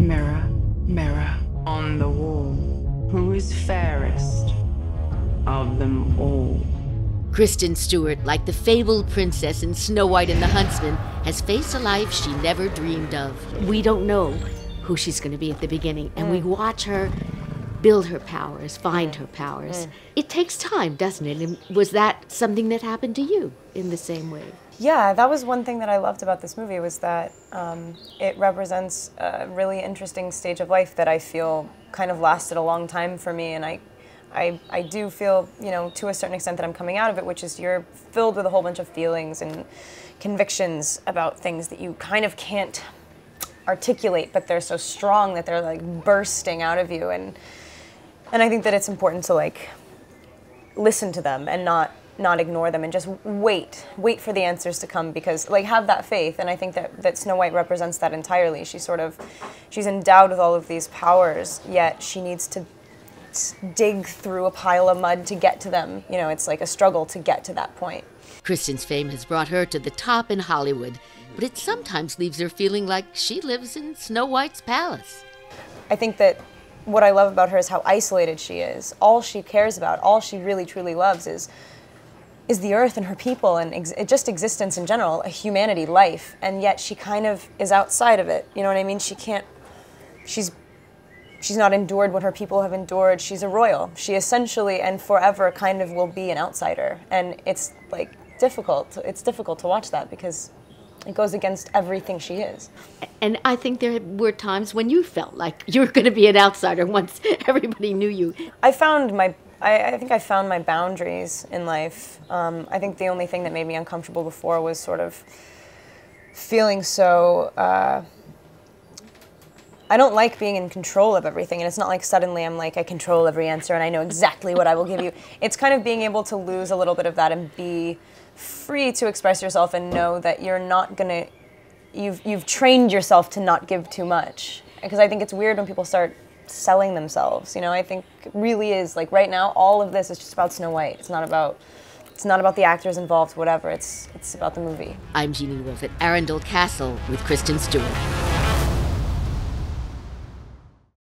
Mirror, mirror on the wall, who is fairest of them all? Kristen Stewart, like the fabled princess in Snow White and the Huntsman, has faced a life she never dreamed of. We don't know who she's going to be at the beginning, and we watch her build her powers, find her powers. It takes time, doesn't it? And was that something that happened to you in the same way? Yeah, that was one thing that I loved about this movie, was that it represents a really interesting stage of life that I feel kind of lasted a long time for me, and I do feel, you know, to a certain extent that I'm coming out of it, which is you're filled with a whole bunch of feelings and convictions about things that you kind of can't articulate, but they're so strong that they're like bursting out of you, and I think that it's important to like listen to them and not ignore them and just wait for the answers to come, because like have that faith. And I think that Snow White represents that entirely. She's endowed with all of these powers, yet she needs to dig through a pile of mud to get to them. You know, it's like a struggle to get to that point. Kristen's fame has brought her to the top in Hollywood, but it sometimes leaves her feeling like she lives in Snow White's palace. I think that what I love about her is how isolated she is. All she cares about, all she really truly loves is the earth and her people and just existence in general, a humanity, life, and yet she kind of is outside of it. You know what I mean? She's not endured what her people have endured. She's a royal. She essentially and forever kind of will be an outsider, and it's like difficult. It's difficult to watch that because it goes against everything she is. And I think there were times when you felt like you were going to be an outsider once everybody knew you. I think I found my boundaries in life. I think the only thing that made me uncomfortable before was sort of feeling so, I don't like being in control of everything, and it's not like suddenly I'm like, I control every answer and I know exactly what I will give you. It's kind of being able to lose a little bit of that and be free to express yourself and know that you're not gonna, you've trained yourself to not give too much. Because I think it's weird when people start selling themselves, you know. I think it really is, like right now, all of this is just about Snow White. It's not about the actors involved, whatever. It's about the movie. I'm Jeannie Wolf at Arundel Castle with Kristen Stewart.